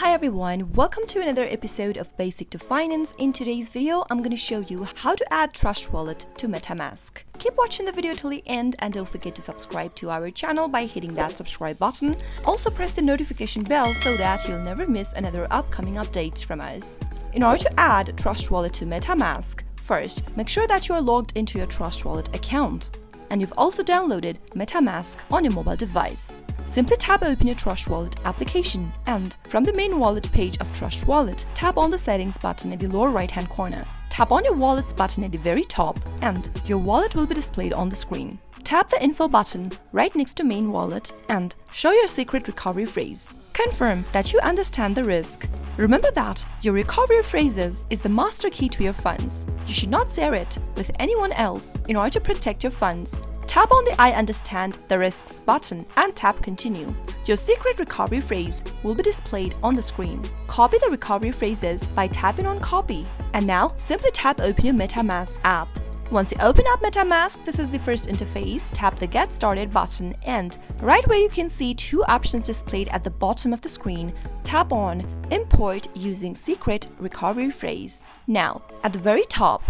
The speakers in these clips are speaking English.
Hi everyone, welcome to another episode of Basic to Finance. In today's video, I'm going to show you how to add Trust Wallet to Metamask. Keep watching the video till the end and don't forget to subscribe to our channel by hitting that subscribe button. Also press the notification bell so that you'll never miss another upcoming updates from us. In order to add Trust Wallet to Metamask, first, make sure that you are logged into your Trust Wallet account and you've also downloaded Metamask on your mobile device. Simply tap open your Trust Wallet application and from the main wallet page of Trust Wallet, tap on the settings button at the lower right hand corner. Tap on your wallets button at the very top and your wallet will be displayed on the screen. Tap the info button right next to main wallet and show your secret recovery phrase. Confirm that you understand the risk. Remember that your recovery phrases is the master key to your funds. You should not share it with anyone else in order to protect your funds. Tap on the I understand the risks button and tap continue. Your secret recovery phrase will be displayed on the screen. Copy the recovery phrases by tapping on copy. And now simply tap open your Metamask app. Once you open up Metamask, this is the first interface. Tap the Get Started button and right where you can see two options displayed at the bottom of the screen, tap on Import using Secret Recovery Phrase. Now, at the very top,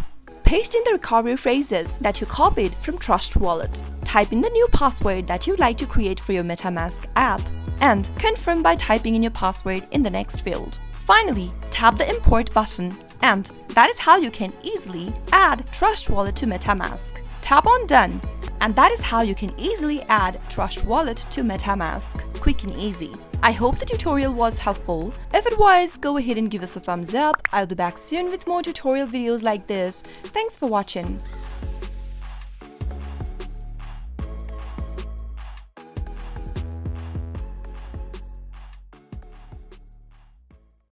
paste in the recovery phrases that you copied from Trust Wallet. Type in the new password that you'd like to create for your Metamask app and confirm by typing in your password in the next field. Finally, tap the Import button and that is how you can easily add Trust Wallet to Metamask. Tap on Done and that is how you can easily add Trust Wallet to Metamask. Quick and easy. I hope the tutorial was helpful. If it was, go ahead and give us a thumbs up. I'll be back soon with more tutorial videos like this. Thanks for watching.